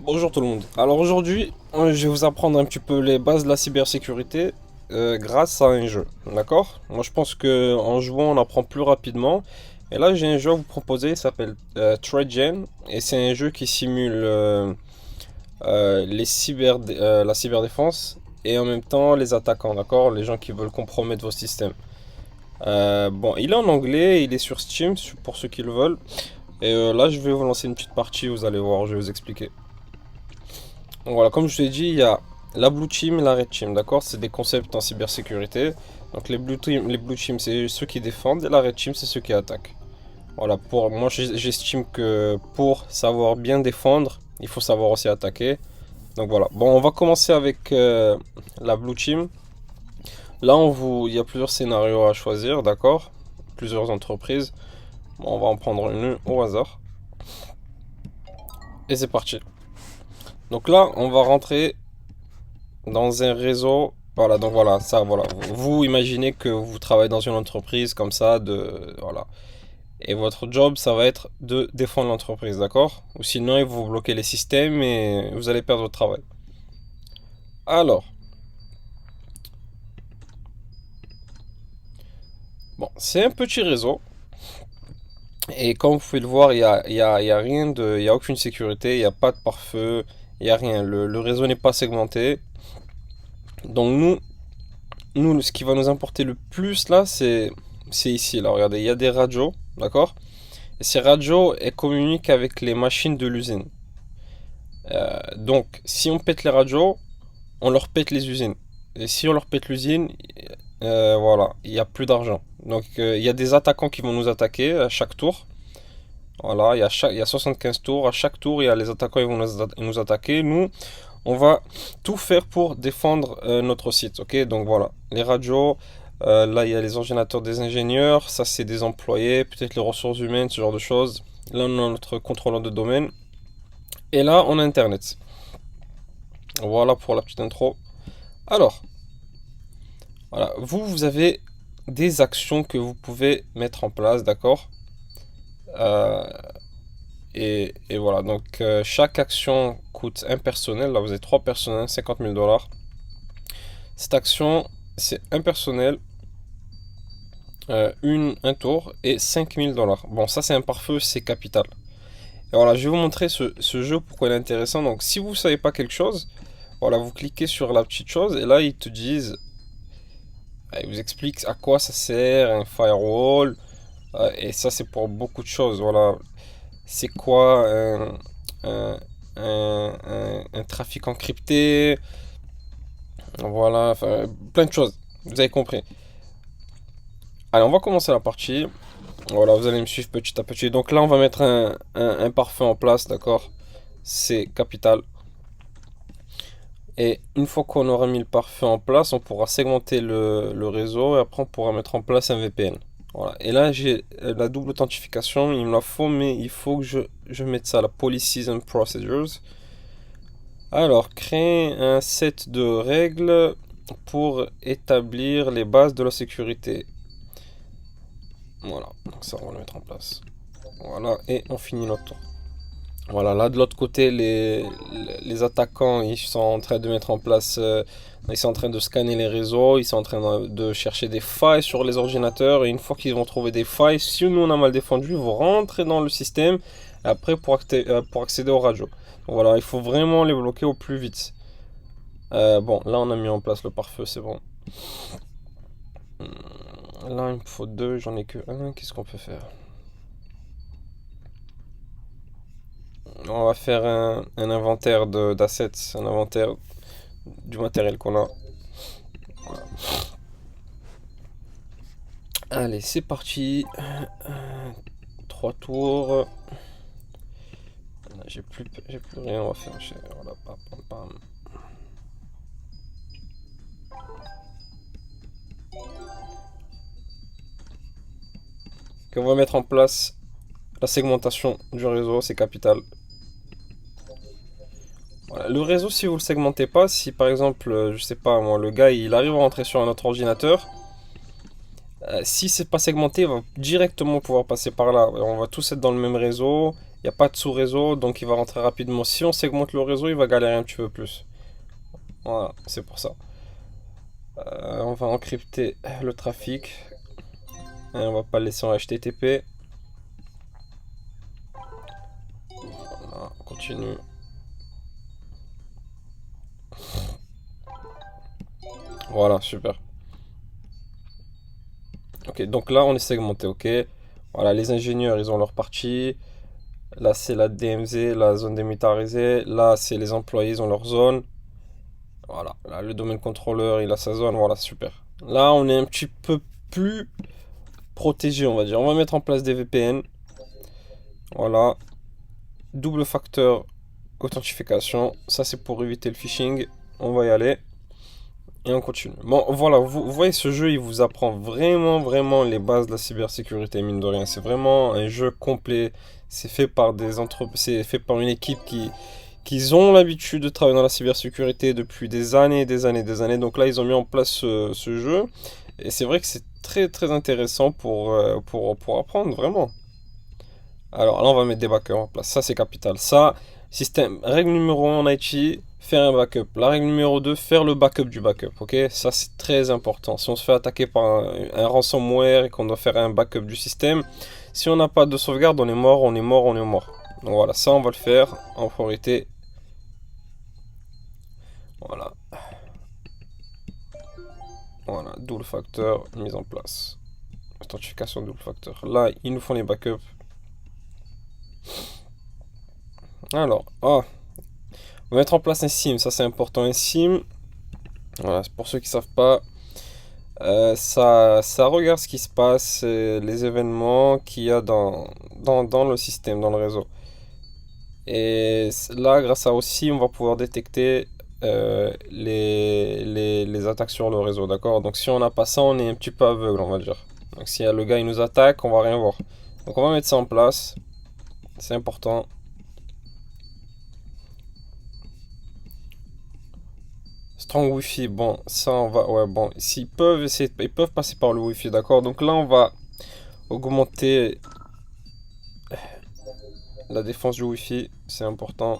Bonjour tout le monde. Alors aujourd'hui, je vais vous apprendre un petit peu les bases de la cybersécurité grâce à un jeu. D'accord? Moi je pense que en jouant on apprend plus rapidement. Et là j'ai un jeu à vous proposer, il s'appelle TradeGen et c'est un jeu qui simule la cyberdéfense et en même temps les attaquants, d'accord? Les gens qui veulent compromettre vos systèmes. Bon, il est en anglais, il est sur Steam pour ceux qui le veulent. Et là je vais vous lancer une petite partie, vous allez voir, je vais vous expliquer. Donc voilà, comme je te l'ai dit, il y a la Blue Team et la Red Team, d'accord? C'est des concepts en cybersécurité. Donc les Blue Team, c'est ceux qui défendent et la Red Team, c'est ceux qui attaquent. Voilà, pour moi, j'estime que pour savoir bien défendre, il faut savoir aussi attaquer. Donc voilà. Bon, on va commencer avec la Blue Team. Là, il y a plusieurs scénarios à choisir, d'accord? Plusieurs entreprises. Bon, on va en prendre une au hasard. Et c'est parti. Donc là, on va rentrer dans un réseau. Voilà, donc voilà, ça, voilà. Vous imaginez que vous travaillez dans une entreprise comme ça, voilà. Et votre job, ça va être de défendre l'entreprise, d'accord? Ou sinon, ils vont bloquer les systèmes et vous allez perdre votre travail. Alors, bon, c'est un petit réseau. Et comme vous pouvez le voir, il y a rien il y a aucune sécurité, il n'y a pas de pare-feu, il n'y a rien. Le réseau n'est pas segmenté. Donc nous, ce qui va nous importer le plus là, c'est ici. Là, regardez, il y a des radios, d'accord? Et ces radios, elles communiquent avec les machines de l'usine. Donc, si on pète les radios, on leur pète les usines. Et si on leur pète l'usine, voilà, il n'y a plus d'argent. Donc, il y a des attaquants qui vont nous attaquer à chaque tour. Voilà, il y a 75 tours. À chaque tour, il y a les attaquants qui vont nous attaquer. Nous, on va tout faire pour défendre notre site. Ok, donc voilà, les radios. Là, il y a les ordinateurs des ingénieurs. Ça, c'est des employés, peut-être les ressources humaines, ce genre de choses. Là, on a notre contrôleur de domaine. Et là, on a Internet. Voilà pour la petite intro. Alors, voilà, vous avez des actions que vous pouvez mettre en place, d'accord? Euh, et voilà, donc chaque action coûte un personnel. Là, vous avez trois personnels, 50 000 $. Cette action, c'est un personnel, un tour et 5 000 $. Bon, ça, c'est un pare-feu, c'est capital. Et voilà, je vais vous montrer ce jeu, pourquoi il est intéressant. Donc, si vous ne savez pas quelque chose, voilà, vous cliquez sur la petite chose et là, ils te disent, ils vous expliquent à quoi ça sert, un firewall. Et ça, c'est pour beaucoup de choses. Voilà, c'est quoi un, un trafic encrypté. Voilà, enfin, plein de choses. Vous avez compris. Allez, on va commencer la partie. Voilà, vous allez me suivre petit à petit. Donc là, on va mettre un pare-feu en place, d'accord? C'est capital. Et une fois qu'on aura mis le pare-feu en place, on pourra segmenter le réseau et après on pourra mettre en place un VPN. Voilà. Et là, j'ai la double authentification, il me la faut, mais il faut que je mette ça, la Policies and Procedures. Alors, créer un set de règles pour établir les bases de la sécurité. Voilà, donc ça, on va le mettre en place. Voilà, et on finit notre tour. Voilà, là de l'autre côté, les attaquants, ils sont en train de mettre en place, ils sont en train de scanner les réseaux, ils sont en train de chercher des failles sur les ordinateurs, et une fois qu'ils vont trouver des failles, si nous on a mal défendu, ils vont rentrer dans le système, après pour accéder aux radios. Donc voilà, il faut vraiment les bloquer au plus vite. Bon, là on a mis en place le pare-feu, c'est bon. Là il me faut deux, j'en ai que un, qu'est-ce qu'on peut faire? On va faire un inventaire d'assets, un inventaire du matériel qu'on a. Allez, c'est parti. Trois tours. J'ai plus rien, on va faire. Voilà, pam, pam, pam. On va mettre en place la segmentation du réseau, c'est capital. Voilà. Le réseau, si vous le segmentez pas, si par exemple, je sais pas moi, le gars il arrive à rentrer sur un autre ordinateur, si c'est pas segmenté, il va directement pouvoir passer par là. On va tous être dans le même réseau Il n'y a pas de sous-réseau, donc il va rentrer rapidement. Si on segmente le réseau, il va galérer un petit peu plus. Voilà, c'est pour ça. On va encrypter le trafic. Et on va pas le laisser en HTTP. Voilà, on continue. Voilà, super. Ok, donc là on est segmenté, ok. Voilà, les ingénieurs ils ont leur partie. Là c'est la DMZ, la zone démilitarisée. Là c'est les employés, ils ont leur zone. Voilà, là le domaine contrôleur il a sa zone, voilà, super. Là on est un petit peu plus protégé, on va dire. On va mettre en place des VPN. Voilà, double facteur authentification. Ça c'est pour éviter le phishing. On va y aller. Et on continue. Bon, voilà, vous voyez, ce jeu, il vous apprend vraiment, vraiment les bases de la cybersécurité, mine de rien. C'est vraiment un jeu complet. C'est fait par des entreprises, c'est fait par une équipe qui ont l'habitude de travailler dans la cybersécurité depuis des années, des années, des années. Donc là, ils ont mis en place ce jeu. Et c'est vrai que c'est très, très intéressant pour apprendre, vraiment. Alors là, on va mettre des backups en place. Ça, c'est capital. Ça, système, règle numéro 1 en IT, faire un backup. La règle numéro 2, faire le backup du backup. Ok, ça, c'est très important. Si on se fait attaquer par un ransomware et qu'on doit faire un backup du système, si on n'a pas de sauvegarde, on est mort, on est mort, on est mort. Donc voilà, ça, on va le faire en priorité. Voilà, voilà, double facteur mise en place. Authentification double facteur. Là, ils nous font les backups. Alors, on va mettre en place un SIM, ça c'est important. Un SIM, voilà, pour ceux qui savent pas, ça regarde ce qui se passe, les événements qu'il y a dans le système, dans le réseau. Et là, grâce à aussi, on va pouvoir détecter les attaques sur le réseau, d'accord? Donc si on n'a pas ça, on est un petit peu aveugle, on va dire. Donc si le gars il nous attaque, on va rien voir. Donc on va mettre ça en place, c'est important. Strong Wi-Fi, bon, ça on va, ouais, bon, s'ils peuvent essayer, ils peuvent passer par le Wi-Fi, d'accord? Donc là, on va augmenter la défense du Wi-Fi, c'est important.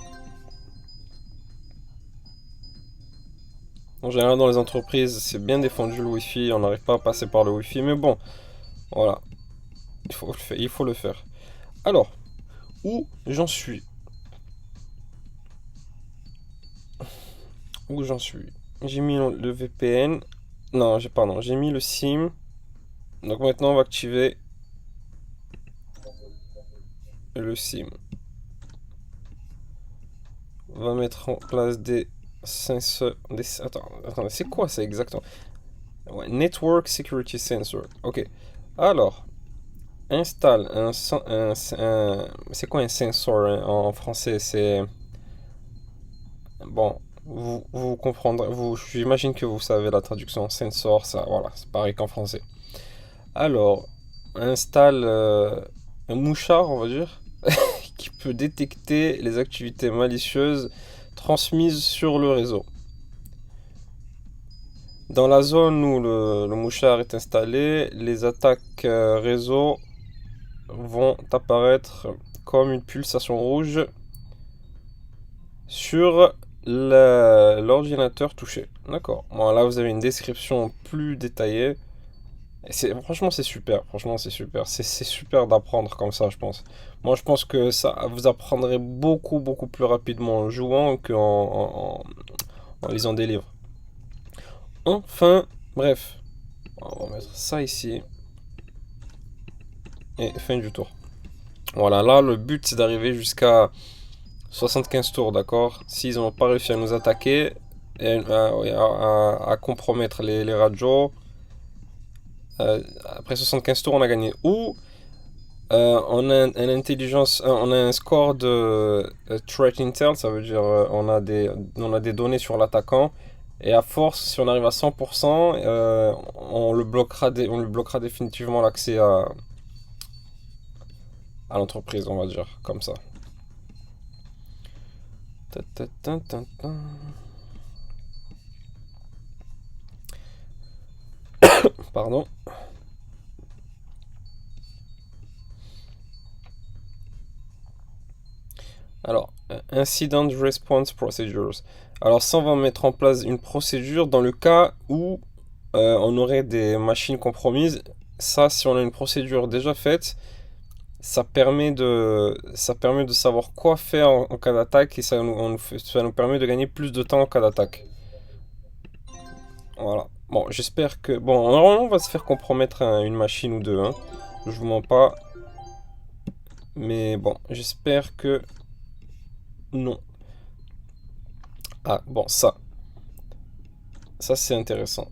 En général, dans les entreprises, c'est bien défendu le Wi-Fi, on n'arrive pas à passer par le Wi-Fi, mais bon, voilà, il faut le faire. Alors, où j'en suis? Où j'en suis? J'ai mis le VPN, non, pardon, j'ai mis le SIM. Donc maintenant, on va activer le SIM. On va mettre en place des sensors. Attends, c'est quoi ça exactement? Ouais, Network Security Sensor. Ok. Alors, installe c'est quoi un sensor hein, en français? C'est. Bon, vous comprendrez. J'imagine que vous savez la traduction. Sensor, ça, voilà, c'est pareil qu'en français. Alors, installe un mouchard, on va dire, qui peut détecter les activités malicieuses transmises sur le réseau. Dans la zone où le mouchard est installé, les attaques réseau vont apparaître comme une pulsation rouge sur l'ordinateur touché. D'accord. Bon, là, vous avez une description plus détaillée. Franchement, c'est super. Franchement, c'est super. C'est super d'apprendre comme ça, je pense. Moi, je pense que ça vous apprendrez beaucoup, beaucoup plus rapidement en jouant en lisant des livres. Enfin, bref. On va mettre ça ici. Et fin du tour. Voilà, là, le but, c'est d'arriver jusqu'à 75 tours, d'accord? S'ils n'ont pas réussi à nous attaquer et à compromettre les radios, après 75 tours, on a gagné. Ou on a on a un score de threat intel, ça veut dire on a des données sur l'attaquant. Et à force, si on arrive à 100%, on lui bloquera définitivement l'accès à l'entreprise, on va dire, comme ça. Ta, ta, ta, ta, ta. Pardon. Alors, Incident Response Procedures. Alors ça, on va mettre en place une procédure dans le cas où on aurait des machines compromises. Ça, si on a une procédure déjà faite, ça permet de savoir quoi faire en cas d'attaque et ça nous permet de gagner plus de temps en cas d'attaque. Voilà. Bon, j'espère que... Bon, normalement, on va se faire compromettre une machine ou deux, hein. Je vous mens pas. Mais bon, j'espère que... Non. Ah, bon, ça. Ça, c'est intéressant.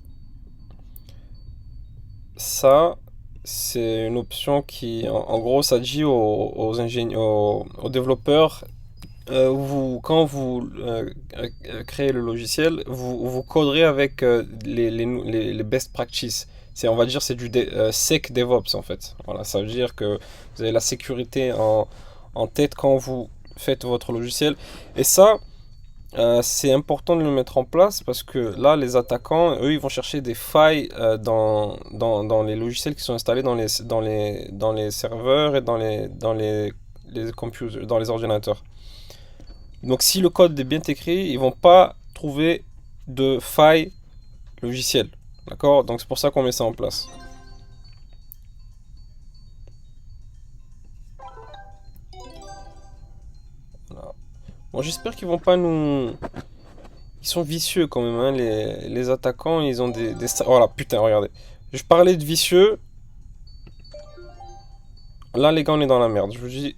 Ça, c'est une option qui... En gros, ça dit aux ingénieurs, aux développeurs, quand vous créez le logiciel, vous coderez avec les best practices. On va dire, c'est du sec DevOps en fait. Voilà, ça veut dire que vous avez la sécurité en tête quand vous faites votre logiciel. Et ça, c'est important de le mettre en place parce que là, les attaquants, eux, ils vont chercher des failles dans les logiciels qui sont installés dans les serveurs et dans les ordinateurs. Donc si le code est bien écrit, ils vont pas trouver de faille logicielle. D'accord? Donc c'est pour ça qu'on met ça en place. Voilà. Bon, j'espère qu'ils vont pas nous... Ils sont vicieux quand même, hein, les attaquants, ils ont Voilà, putain, regardez. Je parlais de vicieux. Là, les gars, on est dans la merde. Je vous dis.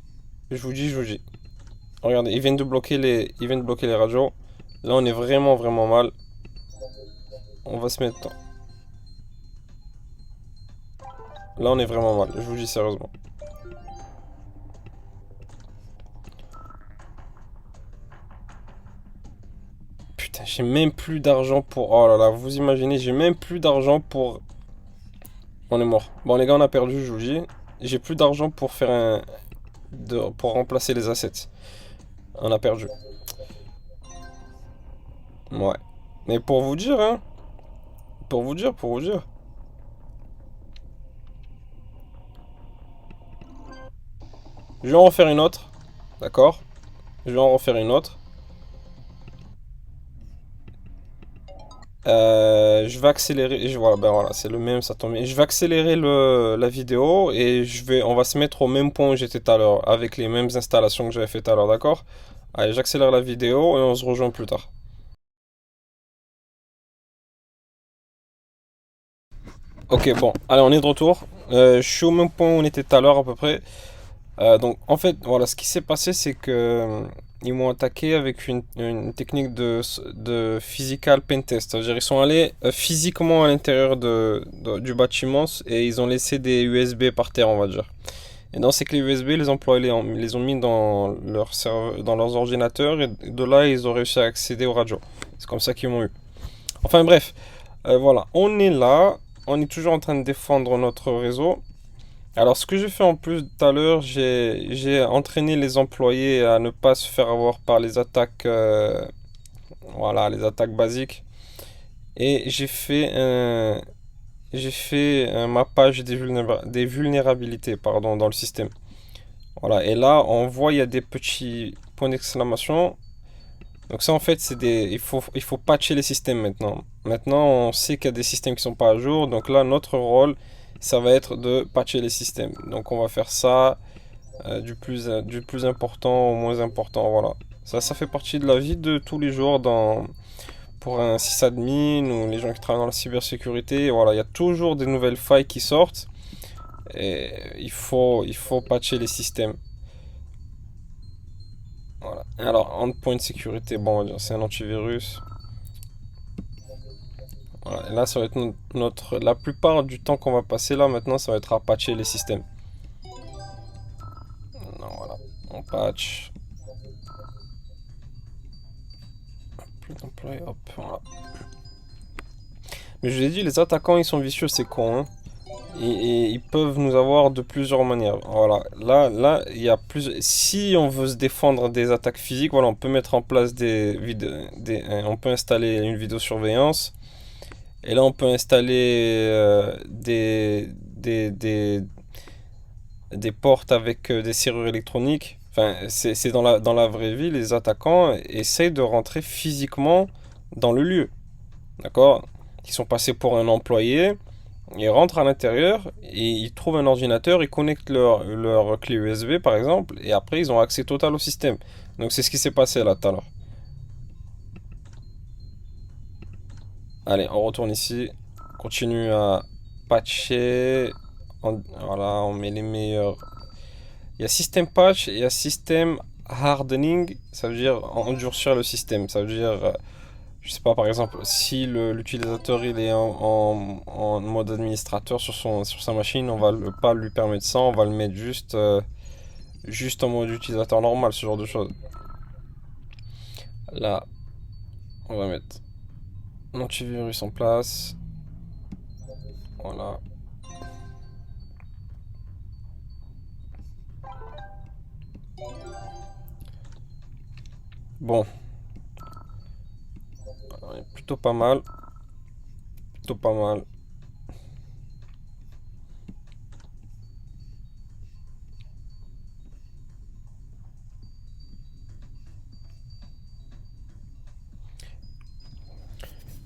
Regardez, ils viennent de bloquer les radios. Là, on est vraiment, vraiment mal. On va se mettre... Là, on est vraiment mal. Je vous dis sérieusement. Putain, j'ai même plus d'argent pour... Oh là là, vous imaginez, j'ai même plus d'argent pour... On est mort. Bon, les gars, on a perdu, je vous dis. J'ai plus d'argent pour faire pour remplacer les assets. On a perdu. Ouais. Mais pour vous dire, hein. Pour vous dire. Je vais en refaire une autre. D'accord? Je vais en refaire une autre. Je vais accélérer. Voilà, ben voilà, c'est le même, ça tombe bien. Je vais accélérer la vidéo et on va se mettre au même point où j'étais tout à l'heure, avec les mêmes installations que j'avais fait tout à l'heure, d'accord? Allez, j'accélère la vidéo et on se rejoint plus tard. Ok, bon, allez, on est de retour. Je suis au même point où on était tout à l'heure à peu près. Donc, en fait, voilà, ce qui s'est passé, c'est que ils m'ont attaqué avec une technique de physical pentest. C'est-à-dire, ils sont allés physiquement à l'intérieur du bâtiment et ils ont laissé des USB par terre, on va dire. Et dans ces clés USB, les employés les ont mis dans dans leurs ordinateurs et de là, ils ont réussi à accéder aux radios. C'est comme ça qu'ils m'ont eu. Enfin, bref, voilà, on est là. On est toujours en train de défendre notre réseau. Alors, ce que j'ai fait en plus tout à l'heure, j'ai entraîné les employés à ne pas se faire avoir par les attaques, voilà, les attaques basiques. Et j'ai fait un mappage des vulnérabilités, pardon, dans le système. Voilà. Et là, on voit, il y a des petits points d'exclamation. Donc ça, en fait, il faut patcher les systèmes maintenant. Maintenant, on sait qu'il y a des systèmes qui sont pas à jour. Donc là, notre rôle, ça va être de patcher les systèmes. Donc on va faire ça du plus important au moins important. Voilà. Ça fait partie de la vie de tous les jours pour un sysadmin ou les gens qui travaillent dans la cybersécurité. Voilà, il y a toujours des nouvelles failles qui sortent. Et il faut patcher les systèmes. Voilà. Alors, endpoint sécurité, bon, on va dire c'est un antivirus. Voilà. Et là, ça va être la plupart du temps qu'on va passer là maintenant, ça va être à patcher les systèmes. Non, voilà, on patch. Plus d'employés, hop, voilà. Mais je vous ai dit, les attaquants, ils sont vicieux, c'est con, hein. Et ils peuvent nous avoir de plusieurs manières. Voilà, il y a plus. Si on veut se défendre des attaques physiques, voilà, on peut mettre en place on peut installer une vidéosurveillance. Et là, on peut installer des portes avec des serrures électroniques. Enfin, c'est dans la vraie vie, les attaquants essayent de rentrer physiquement dans le lieu. D'accord? Ils sont passés pour un employé, ils rentrent à l'intérieur et ils trouvent un ordinateur, ils connectent leur clé USB par exemple, et après ils ont accès total au système. Donc c'est ce qui s'est passé là tout à l'heure. Allez, on retourne ici, on continue à patcher. Voilà, on met les meilleurs. Il y a système patch et il y a système hardening, ça veut dire endurcir le système. Ça veut dire, je sais pas, par exemple, si l'utilisateur il est en mode administrateur sur sa machine, on va pas lui permettre ça, on va le mettre juste en mode utilisateur normal, ce genre de choses. Là, on va mettre l'antivirus en place. Voilà. Bon, plutôt pas mal. Plutôt pas mal.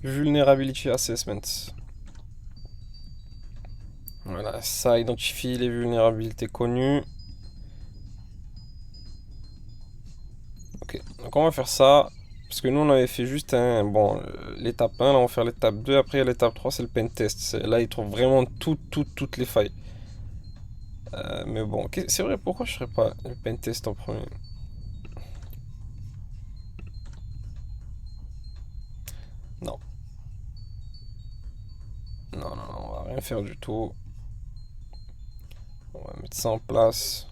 Vulnerability Assessment. Voilà, ça identifie les vulnérabilités connues. Ok, donc on va faire ça. Parce que nous on avait fait juste un. Bon, l'étape 1, là on va faire l'étape 2. Après l'étape 3, c'est le pen test. Là, il trouve vraiment toutes les failles. Mais bon, c'est vrai, pourquoi je ferais pas le pen test en premier? Non, non, on va rien faire du tout. On va mettre ça en place.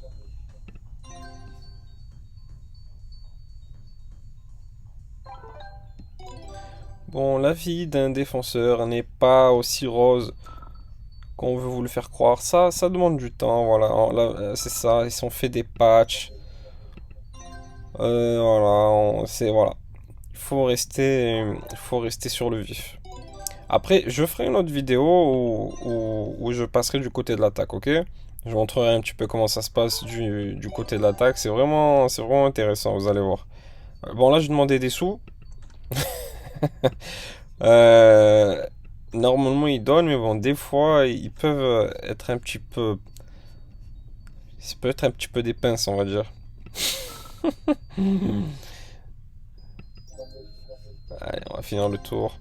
Bon, la vie d'un défenseur n'est pas aussi rose qu'on veut vous le faire croire. Ça demande du temps, voilà. C'est ça, ils ont fait des patchs. Voilà, voilà. Il faut rester sur le vif. Après, je ferai une autre vidéo où je passerai du côté de l'attaque, ok? Je montrerai un petit peu comment ça se passe du côté de l'attaque. C'est vraiment intéressant, vous allez voir. Bon, là, je demandais des sous. Euh, Normalement, ils donnent, mais bon, des fois, ils peuvent être un petit peu. Ça peut être un petit peu des pinces, on va dire. Allez, on va finir le tour.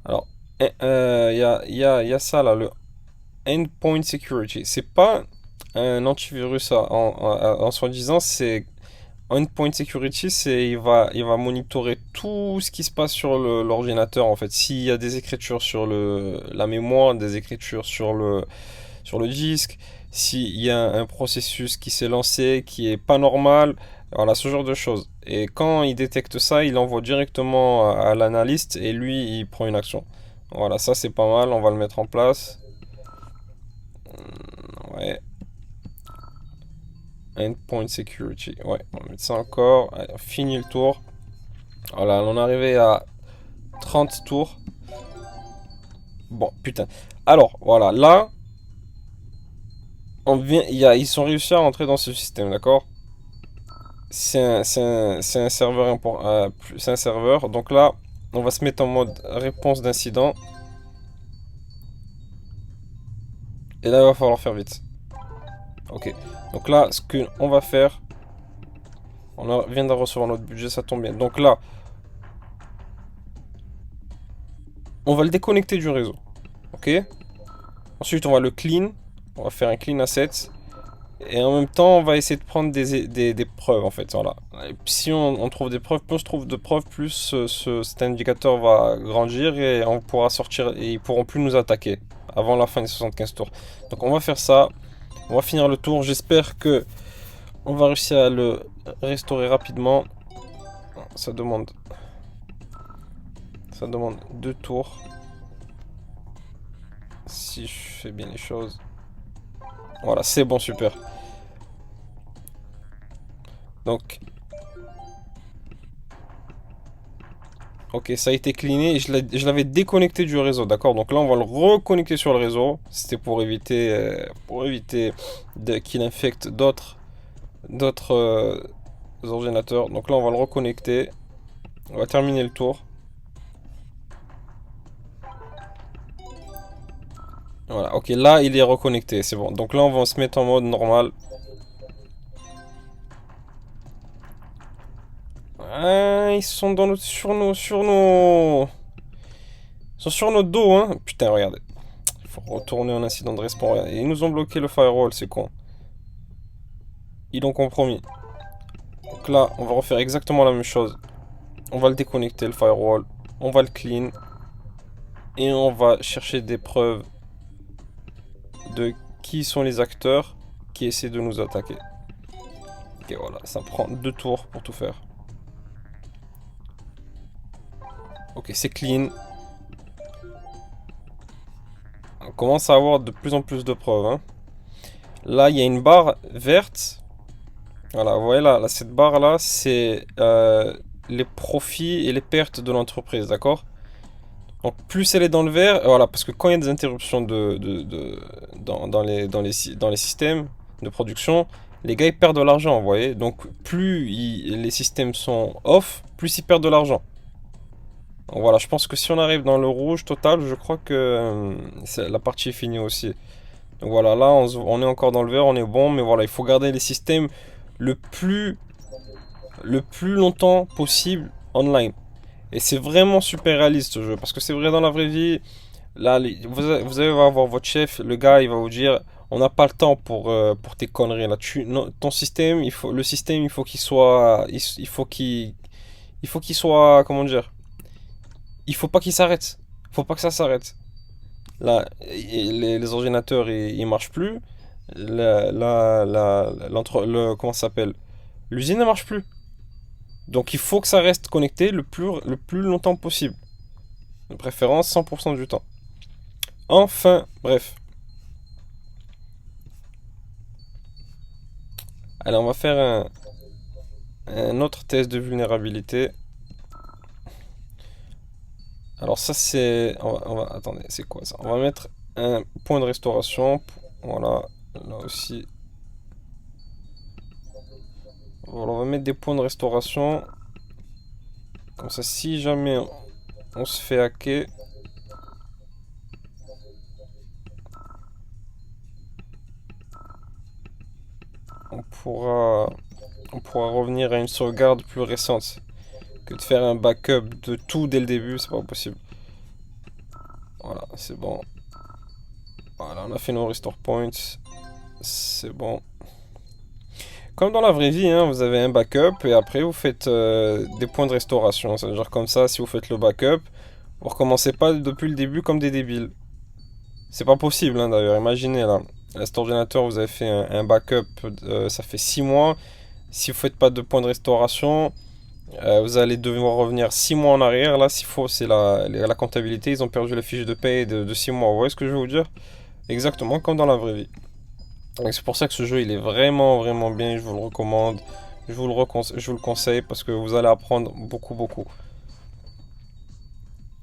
Alors, il y a ça là, le Endpoint Security. C'est pas un antivirus en soi-disant, c'est Endpoint Security, il va monitorer tout ce qui se passe sur l'ordinateur en fait. S'il y a des écritures sur la mémoire, des écritures sur le disque, s'il y a un processus qui s'est lancé, qui est pas normal, voilà, ce genre de choses. Et quand il détecte ça, il envoie directement à l'analyste et lui, il prend une action. Voilà, ça c'est pas mal, on va le mettre en place. Ouais, Endpoint Security. Ouais, on va mettre ça encore. Allez, on finit le tour. Voilà, on est arrivé à 30 tours. Bon, putain. Alors, voilà, là, ils sont réussi à rentrer dans ce système, d'accord? C'est un serveur c'est un serveur. Donc là, on va se mettre en mode réponse d'incident. Et là, il va falloir faire vite. Ok. Donc là, ce qu'on va faire, vient de recevoir notre budget, ça tombe bien. Donc là, on va le déconnecter du réseau. Ok. Ensuite, on va le clean. On va faire un clean asset. Et en même temps, on va essayer de prendre des preuves en fait. Voilà. Et puis, si on trouve des preuves, plus on trouve de preuves, plus cet indicateur va grandir et on pourra sortir et ils pourront plus nous attaquer avant la fin des 75 tours. Donc on va faire ça. On va finir le tour. J'espère que on va réussir à le restaurer rapidement. Ça demande, ça demande 2 tours. Si je fais bien les choses. Voilà, c'est bon, super. Donc, Ok, ça a été cleané et je l'avais déconnecté du réseau, d'accord? Donc là, on va le reconnecter sur le réseau. C'était pour éviter qu'il infecte d'autres ordinateurs. Donc là, on va le reconnecter. On va terminer le tour. Voilà, ok, là, il est reconnecté, c'est bon. Donc là, on va se mettre en mode normal. Ah, ils sont ils sont sur notre dos, hein. Putain, regardez. Il faut retourner en incident de respawn. Regardez. Ils nous ont bloqué le firewall, c'est con. Ils l'ont compromis. Donc là, on va refaire exactement la même chose. On va le déconnecter, le firewall. On va le clean. Et on va chercher des preuves de qui sont les acteurs qui essaient de nous attaquer. Ok, voilà, ça prend 2 tours pour tout faire. Ok, c'est clean. On commence à avoir de plus en plus de preuves, hein. Là, il y a une barre verte. Voilà, vous voyez là, cette barre là, c'est les profits et les pertes de l'entreprise, d'accord? Donc plus elle est dans le vert, voilà, parce que quand il y a des interruptions dans les systèmes de production, les gars ils perdent de l'argent, vous voyez. Donc les systèmes sont off, plus ils perdent de l'argent. Donc voilà, je pense que si on arrive dans le rouge total, je crois que la partie est finie aussi. Donc voilà, là on est encore dans le vert, on est bon, mais voilà, il faut garder les systèmes le plus, le plus longtemps possible online. Et c'est vraiment super réaliste ce jeu, parce que c'est vrai dans la vraie vie, là vous allez avoir votre chef, le gars il va vous dire, on n'a pas le temps pour tes conneries là. Non, ton système, le système il faut qu'il soit, il faut qu'il soit, comment dire, il faut pas qu'il s'arrête, faut pas que ça s'arrête. Là, les ordinateurs ils marchent plus, comment ça s'appelle, l'usine ne marche plus. Donc il faut que ça reste connecté le plus longtemps possible. De préférence 100% du temps. Enfin, bref. Allez, on va faire un autre test de vulnérabilité. Alors ça c'est... attendez, c'est quoi ça? On va mettre un point de restauration. Voilà, là aussi. Voilà, on va mettre des points de restauration. Comme ça, si jamais on se fait hacker, on pourra, on pourra revenir à une sauvegarde plus récente. Que de faire un backup de tout dès le début, c'est pas possible. Voilà, c'est bon. Voilà, on a fait nos restore points. C'est bon. Comme dans la vraie vie, hein, vous avez un backup et après vous faites des points de restauration. C'est-à-dire comme ça, si vous faites le backup, vous recommencez pas depuis le début comme des débiles. C'est pas possible, hein, d'ailleurs. Imaginez là, cet ordinateur, vous avez fait un backup, ça fait 6 mois. Si vous faites pas de points de restauration, vous allez devoir revenir 6 mois en arrière. Là, s'il faut, c'est la comptabilité. Ils ont perdu la fiche de paye de 6 mois. Vous voyez ce que je veux vous dire? Exactement comme dans la vraie vie. Donc c'est pour ça que ce jeu, il est vraiment, vraiment bien. Je vous le recommande. Je vous le conseille parce que vous allez apprendre beaucoup, beaucoup.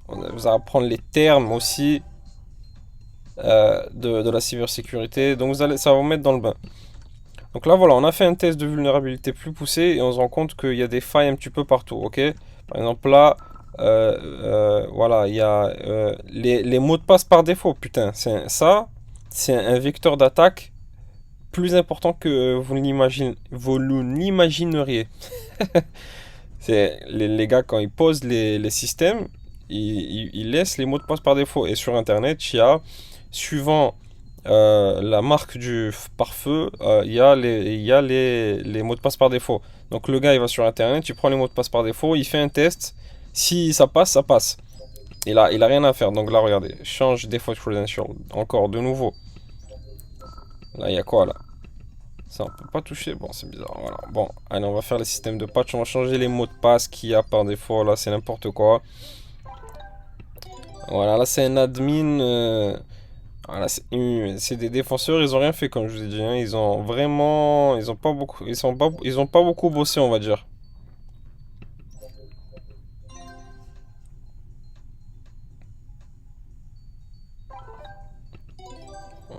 Vous allez apprendre les termes aussi de la cybersécurité. Donc ça va vous mettre dans le bain. Donc là, voilà, on a fait un test de vulnérabilité plus poussé et on se rend compte qu'il y a des failles un petit peu partout, ok? Par exemple, là, voilà, il y a les mots de passe par défaut. Putain, c'est un vecteur d'attaque plus important que vous l'imagineriez. C'est les gars, quand ils posent les systèmes, ils laissent les mots de passe par défaut. Et sur Internet, il y a, suivant la marque du pare-feu, il y a les mots de passe par défaut. Donc le gars, il va sur Internet, il prend les mots de passe par défaut, il fait un test. Si ça passe, ça passe. Il a rien à faire. Donc là, regardez, change default credential. Encore de nouveau. Là, il y a quoi là? Ça, on peut pas toucher. Bon, c'est bizarre. Voilà. Bon, allez, on va faire le système de patch. On va changer les mots de passe qu'il y a par défaut. Là, c'est n'importe quoi. Voilà, là, c'est un admin. Voilà, c'est des défenseurs. Ils ont rien fait, comme je vous ai dit, hein. Ils ont vraiment. Ils ont pas beaucoup. Ils ont pas beaucoup bossé, on va dire.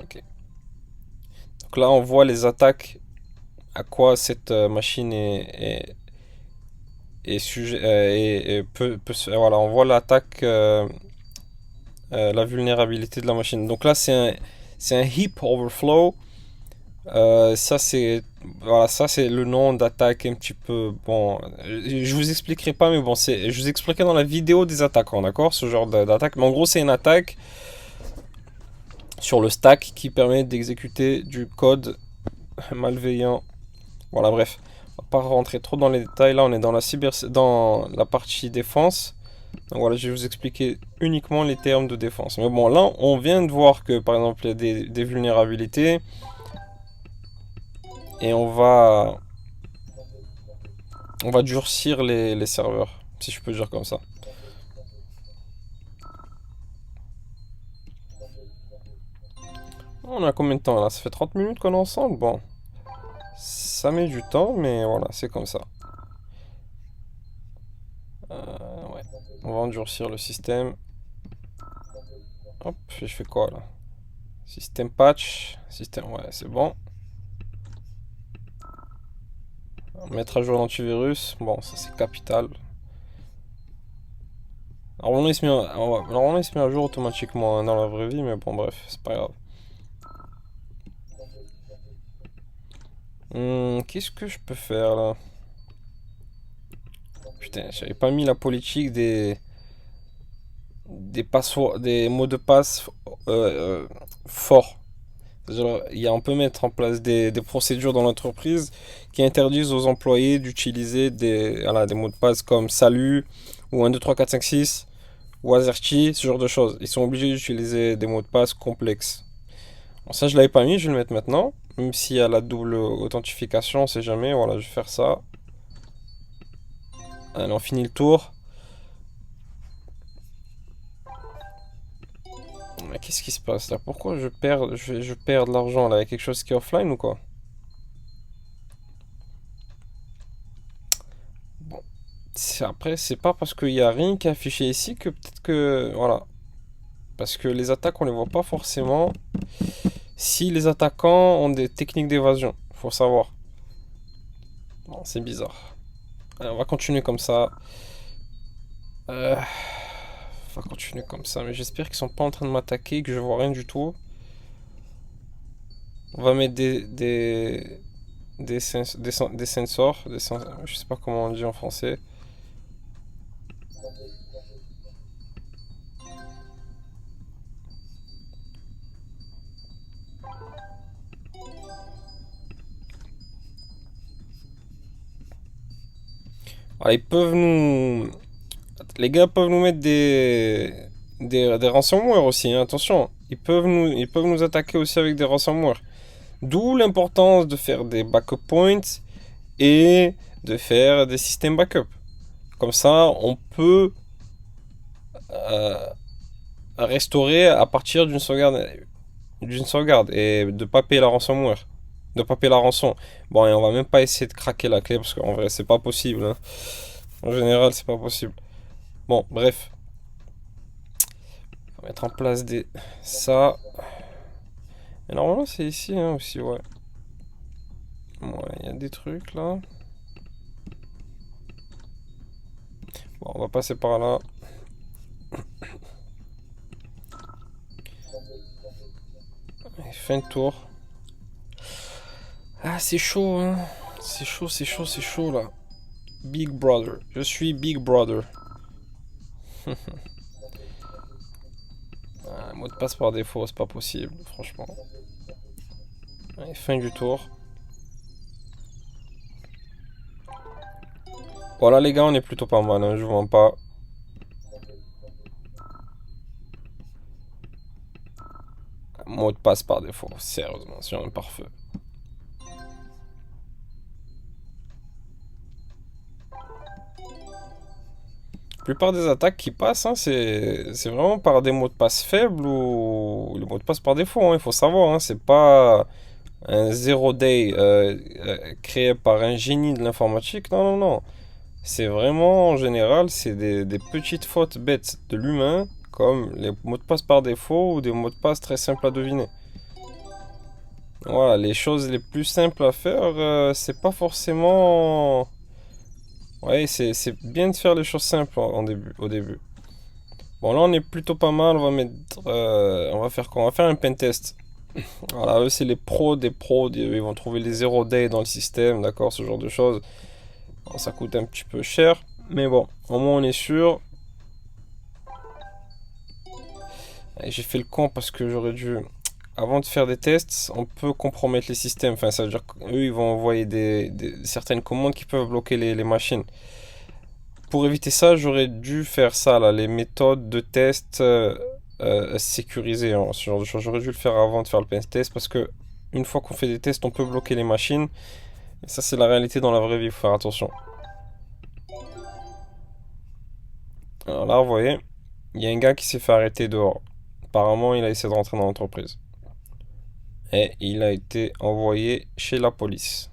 Ok. Donc là, on voit les attaques, à quoi cette machine est sujet, voilà, on voit l'attaque, la vulnérabilité de la machine. Donc là, c'est un heap overflow. Ça c'est voilà, ça c'est le nom d'attaque un petit peu bon. Je vous expliquerai pas, mais bon, je vous expliquerai dans la vidéo des attaquants, d'accord, ce genre d'attaque. Mais en gros, c'est une attaque sur le stack qui permet d'exécuter du code malveillant. Voilà, bref, on va pas rentrer trop dans les détails. Là, on est dans la partie défense. Donc voilà, je vais vous expliquer uniquement les termes de défense. Mais bon, là, on vient de voir que par exemple, il y a des vulnérabilités. Et on va durcir les serveurs, si je peux dire comme ça. On a combien de temps là? Ça fait 30 minutes qu'on est ensemble. Bon, ça met du temps, mais voilà, c'est comme ça. Ouais. On va endurcir le système. Hop, je fais quoi là? Système patch. Système, ouais, c'est bon. Mettre à jour l'antivirus. Bon, ça c'est capital. Normalement, normalement, il se met à jour automatiquement hein, dans la vraie vie, mais bon, bref, c'est pas grave. Qu'est-ce que je peux faire là? Putain, j'avais pas mis la politique des mots de passe forts. Genre, on peut mettre en place des procédures dans l'entreprise qui interdisent aux employés d'utiliser voilà, des mots de passe comme salut ou 1, 2, 3, 4, 5, 6 ou AZERTY, ce genre de choses. Ils sont obligés d'utiliser des mots de passe complexes. Bon, ça, je l'avais pas mis, je vais le mettre maintenant. Même s'il y a la double authentification, on sait jamais. Voilà, je vais faire ça. Allez, on finit le tour. Mais qu'est-ce qui se passe là? Pourquoi je perds de l'argent là? Il y a quelque chose qui est offline ou quoi? Bon, après, c'est pas parce qu'il y a rien qui est affiché ici que peut-être que. Voilà. Parce que les attaques, on les voit pas forcément. Si les attaquants ont des techniques d'évasion, faut savoir. Bon, c'est bizarre. Allez, on va continuer comme ça. Euh, on va continuer comme ça, mais j'espère qu'ils sont pas en train de m'attaquer, que je vois rien du tout. On va mettre des sensors, je sais pas comment on dit en français. Ah, les gars peuvent nous mettre des ransomware aussi, hein, attention. Ils peuvent nous attaquer aussi avec des ransomware. D'où l'importance de faire des backup points et de faire des systèmes backup. Comme ça, on peut euh, restaurer à partir d'une sauvegarde et de pas payer la ransomware. De pas payer la rançon. Bon, et on va même pas essayer de craquer la clé parce qu'en vrai, c'est pas possible, hein. En général, c'est pas possible. Bon, bref. On va mettre en place ça. Et normalement, c'est ici hein, aussi, ouais. Ouais, il y a des trucs là. Bon, on va passer par là. Et fin de tour. Ah, c'est chaud, hein. C'est chaud, c'est chaud, c'est chaud là. Big Brother. Je suis Big Brother. Un mot de passe par défaut, c'est pas possible, franchement. Allez, fin du tour. Voilà les gars, on est plutôt pas mal, hein, je vous mens pas. Mot de passe par défaut, sérieusement, c'est un parfait. La plupart des attaques qui passent, hein, c'est vraiment par des mots de passe faibles ou les mots de passe par défaut, hein, il faut savoir, hein, c'est pas un zero day créé par un génie de l'informatique, non, non, non. C'est vraiment, en général, c'est des petites fautes bêtes de l'humain, comme les mots de passe par défaut ou des mots de passe très simples à deviner. Voilà, les choses les plus simples à faire, c'est pas forcément... Ouais, c'est bien de faire les choses simples au début. Bon, là, on est plutôt pas mal. On va mettre... on va faire quoi? On va faire un pentest. Voilà, eux, c'est les pros des pros. Ils vont trouver les zero day dans le système, d'accord? Ce genre de choses. Bon, ça coûte un petit peu cher. Mais bon, au moins, on est sûr. Et j'ai fait le con parce que j'aurais dû... Avant de faire des tests, on peut compromettre les systèmes. Enfin, ça veut dire qu'eux, ils vont envoyer certaines commandes qui peuvent bloquer les machines. Pour éviter ça, j'aurais dû faire ça, là, les méthodes de test sécurisées, hein, ce genre de choses. J'aurais dû le faire avant de faire le pen test parce que une fois qu'on fait des tests, on peut bloquer les machines. Et ça, c'est la réalité dans la vraie vie, il faut faire attention. Alors là, vous voyez, il y a un gars qui s'est fait arrêter dehors. Apparemment, il a essayé de rentrer dans l'entreprise. Et il a été envoyé chez la police.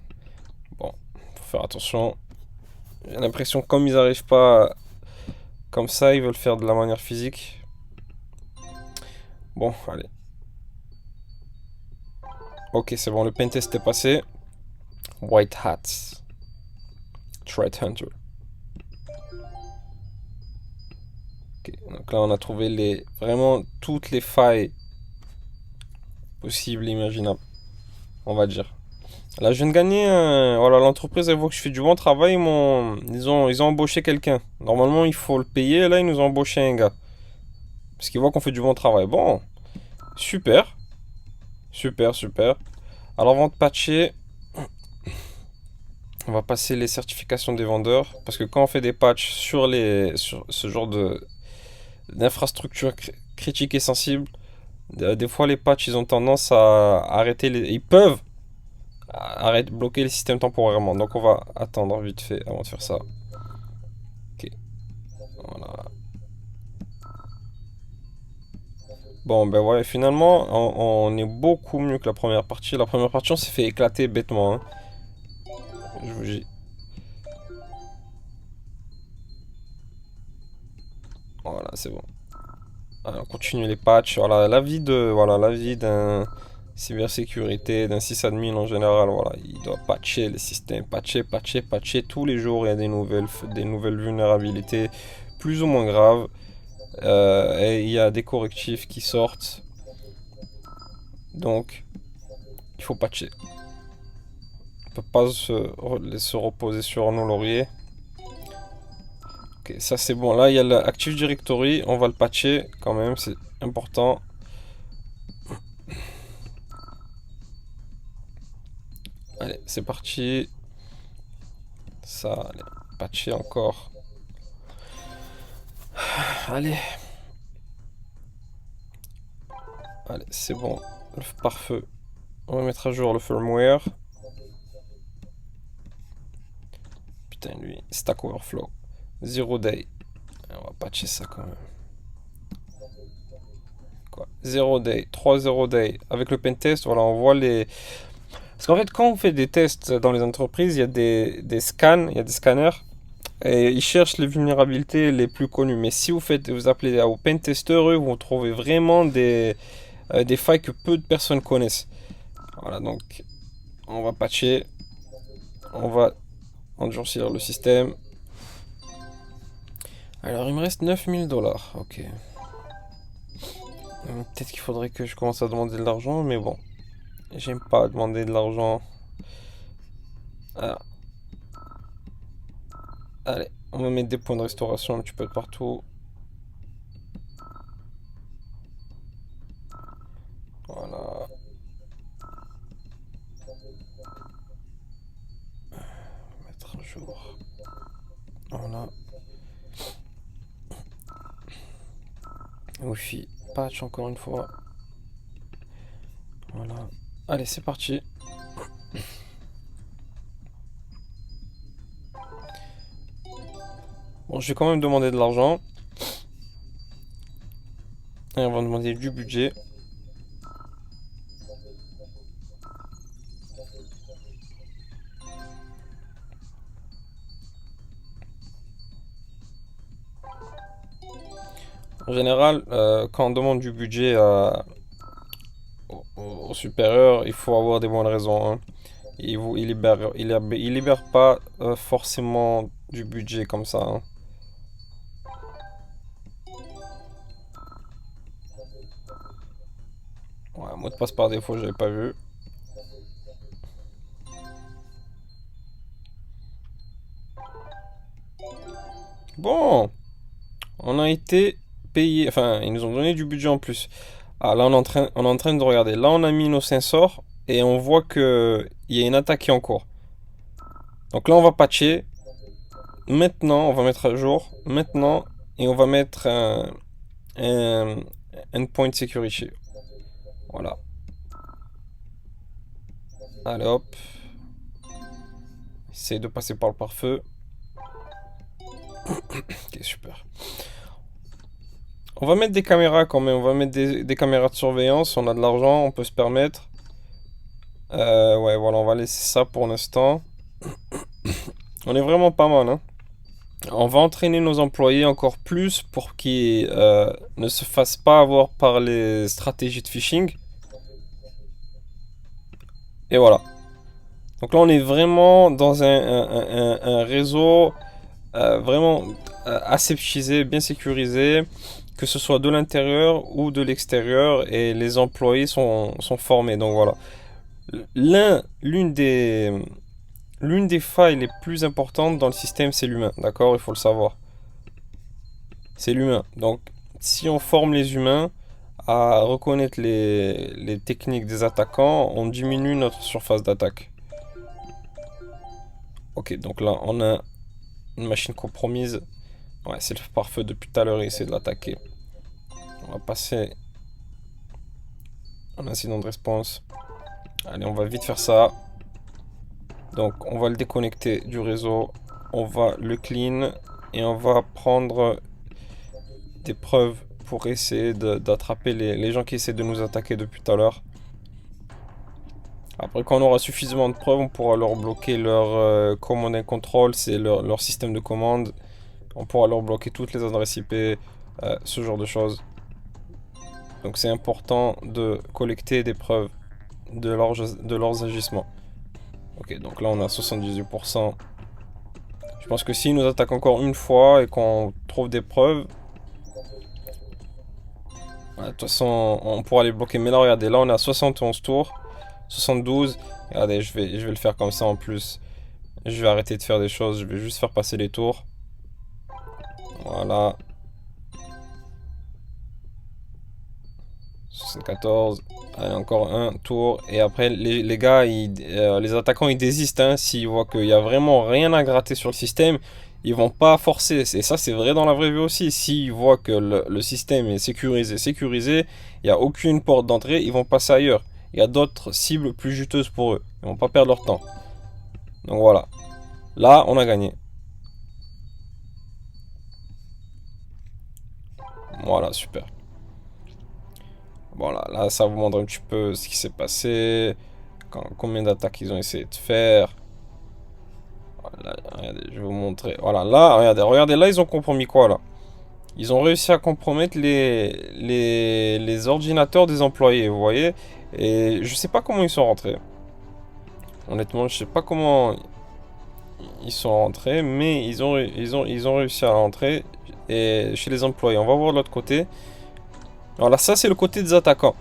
Bon, faut faire attention. J'ai l'impression que comme ils n'arrivent pas comme ça, ils veulent faire de la manière physique. Bon, allez. Ok, c'est bon, le pentest est passé. White Hats. Threat Hunter. Ok, donc là, on a trouvé vraiment toutes les failles possibles et imaginables, on va dire. Là, je viens de gagner Voilà, l'entreprise, elle voit que je fais du bon travail. Ils ont embauché quelqu'un. Normalement, il faut le payer. Là, ils nous ont embauché un gars. Parce qu'ils voient qu'on fait du bon travail. Bon, super. Super, super. Alors, avant de patcher, on va passer les certifications des vendeurs. Parce que quand on fait des patchs sur ce genre d'infrastructure critique et sensible, des fois les patchs ils ont tendance à arrêter ils peuvent bloquer les systèmes temporairement. Donc on va attendre vite fait avant de faire ça. Ok, voilà. Bon ben ouais, finalement on est beaucoup mieux que la première partie. La première partie on s'est fait éclater bêtement, hein. Je vous dis. Voilà, c'est bon. Alors, on continue les patchs. Voilà, la vie d'un cybersécurité, d'un sysadmin en général. Voilà, il doit patcher les systèmes, patcher tous les jours. Il y a des nouvelles vulnérabilités plus ou moins graves. Et il y a des correctifs qui sortent. Donc, il faut patcher. On peut pas se reposer sur nos lauriers. Ok, ça c'est bon. Là, il y a l'Active Directory. On va le patcher quand même, c'est important. Allez, c'est parti. Ça, allez, patcher encore. Allez, allez, c'est bon. Parfait. On va mettre à jour le firmware. Putain, lui, Stack Overflow. Zero day. On va patcher ça quand même. Quoi? Zero day, 3 zero day. Avec le pentest, voilà, on voit les. Parce qu'en fait, quand on fait des tests dans les entreprises, il y a des scans, il y a des scanners. Et ils cherchent les vulnérabilités les plus connues. Mais si vous appelez au pentester, eux, vous trouvez vraiment des failles que peu de personnes connaissent. Voilà, donc on va patcher, on va endurcir le système. Alors il me reste 9000 $. Ok. Peut-être qu'il faudrait que je commence à demander de l'argent, mais bon. J'aime pas demander de l'argent. Ah, allez, on va mettre des points de restauration un petit peu de partout. Voilà. Mettre à jour. Voilà. Wi-Fi. Patch encore une fois. Voilà. Allez, c'est parti. Bon, je vais quand même demander de l'argent. Et on va demander du budget. En général, quand on demande du budget ordre supérieur, il faut avoir des bonnes raisons, hein. Il libère pas forcément du budget comme ça, hein. Ouais, mot de passe par défaut, j'avais pas vu. Bon, on a été payé, enfin, ils nous ont donné du budget en plus. Ah, là, on est en train de regarder. Là, on a mis nos sensors et on voit que il y a une attaque qui est en cours. Donc là, on va patcher. Maintenant, on va mettre à jour. Maintenant, et on va mettre un endpoint security. Voilà. Allez hop. Essaye de passer par le pare-feu. Ok, super. On va mettre des caméras quand même. On va mettre des caméras de surveillance. On a de l'argent, on peut se permettre. Ouais, voilà, on va laisser ça pour l'instant. On est vraiment pas mal, hein. On va entraîner nos employés encore plus pour qu'ils ne se fassent pas avoir par les stratégies de phishing. Et voilà. Donc là, on est vraiment dans un réseau vraiment aseptisé, bien sécurisé, que ce soit de l'intérieur ou de l'extérieur, et les employés sont formés. Donc voilà. L'une des failles les plus importantes dans le système, c'est l'humain, d'accord? Il faut le savoir. C'est l'humain. Donc, si on forme les humains à reconnaître les techniques des attaquants, on diminue notre surface d'attaque. Ok, donc là, on a une machine compromise. Ouais, c'est le pare-feu depuis tout à l'heure, il essaie de l'attaquer. On va passer un incident de response. Allez, on va vite faire ça. Donc, on va le déconnecter du réseau. On va le clean. Et on va prendre des preuves pour essayer d'attraper les gens qui essaient de nous attaquer depuis tout à l'heure. Après, quand on aura suffisamment de preuves, on pourra leur bloquer leur command and control, c'est leur système de commande. On pourra leur bloquer toutes les adresses IP, ce genre de choses. Donc c'est important de collecter des preuves de leurs agissements. Ok, donc là on a 78%. Je pense que s'ils nous attaquent encore une fois et qu'on trouve des preuves, de toute façon on pourra les bloquer. Mais là regardez, là on a 71 tours, 72. Regardez, je vais le faire comme ça en plus. Je vais arrêter de faire des choses, je vais juste faire passer les tours. Voilà. 74. Allez, encore un tour. Et après, les gars, les attaquants, ils désistent, hein. S'ils voient qu'il n'y a vraiment rien à gratter sur le système, ils vont pas forcer. Et ça, c'est vrai dans la vraie vie aussi. S'ils voient que le système est sécurisé, il n'y a aucune porte d'entrée, ils vont passer ailleurs. Il y a d'autres cibles plus juteuses pour eux. Ils vont pas perdre leur temps. Donc voilà. Là, on a gagné. Voilà, super. Voilà, là, ça vous montre un petit peu ce qui s'est passé, combien d'attaques ils ont essayé de faire. Voilà, regardez, je vais vous montrer. Voilà, là, regardez, là, ils ont compromis quoi, là? Ils ont réussi à compromettre les ordinateurs des employés, vous voyez? Et je sais pas comment ils sont rentrés. Honnêtement, je sais pas comment ils sont rentrés, mais ils ont réussi à rentrer et chez les employés. On va voir de l'autre côté. Voilà, ça c'est le côté des attaquants.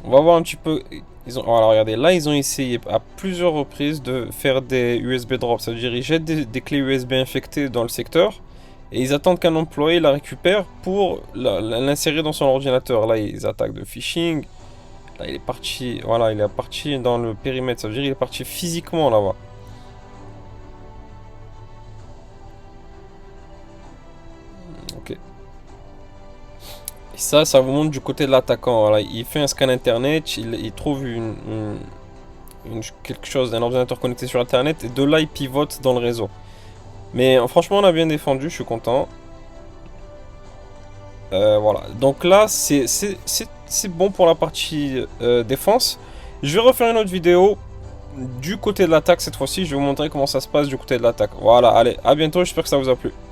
On va voir un petit peu. Voilà, regardez, là ils ont essayé à plusieurs reprises de faire des USB drops. Ça veut dire ils jettent des clés USB infectées dans le secteur et ils attendent qu'un employé la récupère pour l'insérer dans son ordinateur. Là ils attaquent de phishing. Là il est parti, voilà, il est parti dans le périmètre. Ça veut dire il est parti physiquement là-bas. Ok. Ça vous montre du côté de l'attaquant. Voilà. Il fait un scan internet, il trouve quelque chose, un ordinateur connecté sur internet, et de là il pivote dans le réseau. Mais franchement, on a bien défendu, je suis content. Voilà. Donc là, c'est bon pour la partie défense. Je vais refaire une autre vidéo du côté de l'attaque cette fois-ci. Je vais vous montrer comment ça se passe du côté de l'attaque. Voilà, allez, à bientôt, j'espère que ça vous a plu.